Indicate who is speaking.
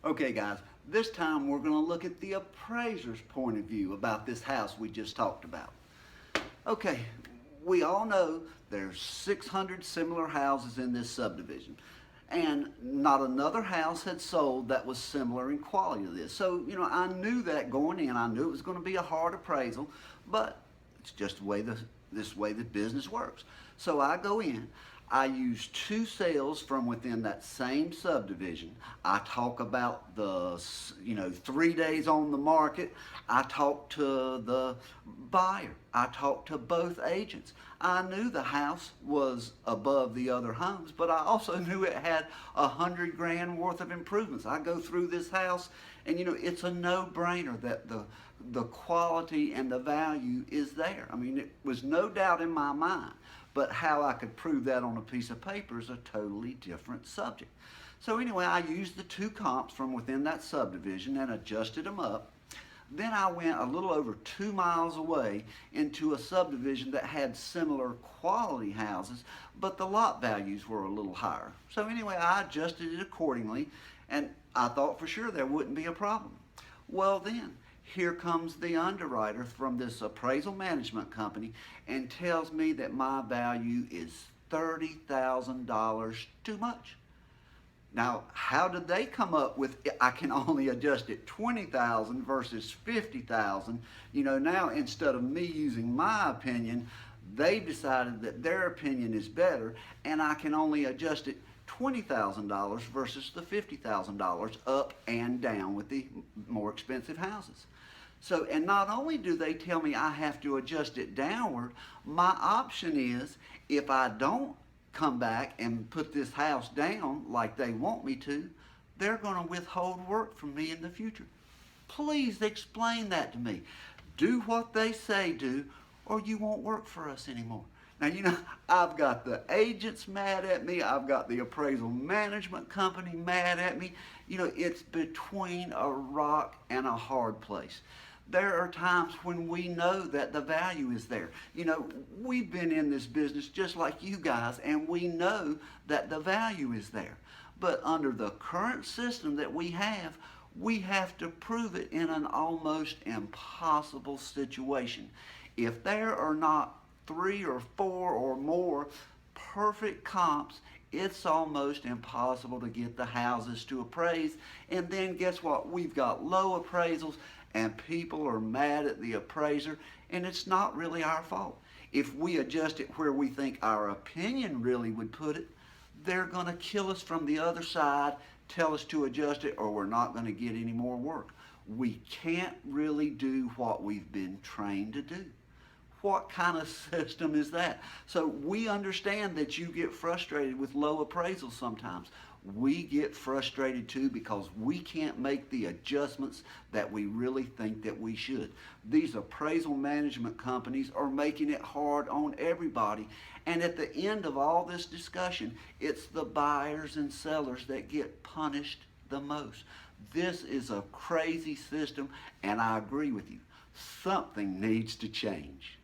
Speaker 1: Okay guys, this time we're going to look at the appraiser's point of view about this house we just talked about. Okay, we all know there's 600 similar houses in this subdivision, and not another house had sold that was similar in quality to this. So, I knew that going in. I knew it was going to be a hard appraisal, but it's just the way this way the business works. So I go in. I use 2 sales from within that same subdivision. I talk about the 3 days on the market. I talk to the buyer. I talk to both agents. I knew the house was above the other homes, but I also knew it had $100 grand worth of improvements. I go through this house, and it's a no-brainer that the quality and the value is there. I mean, it was no doubt in my mind. But how I could prove that on a piece of paper is a totally different subject. So anyway, I used the 2 comps from within that subdivision and adjusted them up. Then I went a little over 2 miles away into a subdivision that had similar quality houses, but the lot values were a little higher. So anyway, I adjusted it accordingly, and I thought for sure there wouldn't be a problem. Well then, here comes the underwriter from this appraisal management company and tells me that my value is $30,000 too much. Now, how did they come up with I can only adjust it $20,000 versus $50,000? Now instead of me using my opinion, they decided that their opinion is better, and I can only adjust it $20,000 versus the $50,000 up and down with the more expensive houses. So, and not only do they tell me I have to adjust it downward, my option is, if I don't come back and put this house down like they want me to, they're going to withhold work from me in the future. Please explain that to me. Do what they say do, or you won't work for us anymore. Now, I've got the agents mad at me. I've got the appraisal management company mad at me. It's between a rock and a hard place. There are times when we know that the value is there. We've been in this business just like you guys, and we know that the value is there. But under the current system that we have to prove it in an almost impossible situation. If there are not 3 or 4 or more perfect comps, it's almost impossible to get the houses to appraise. And then guess what? We've got low appraisals, and people are mad at the appraiser, and it's not really our fault. If we adjust it where we think our opinion really would put it, they're going to kill us from the other side, tell us to adjust it, or we're not going to get any more work. We can't really do what we've been trained to do. What kind of system is that? So we understand that you get frustrated with low appraisals sometimes. We get frustrated too because we can't make the adjustments that we really think that we should. These appraisal management companies are making it hard on everybody. And at the end of all this discussion, it's the buyers and sellers that get punished the most. This is a crazy system, and I agree with you. Something needs to change.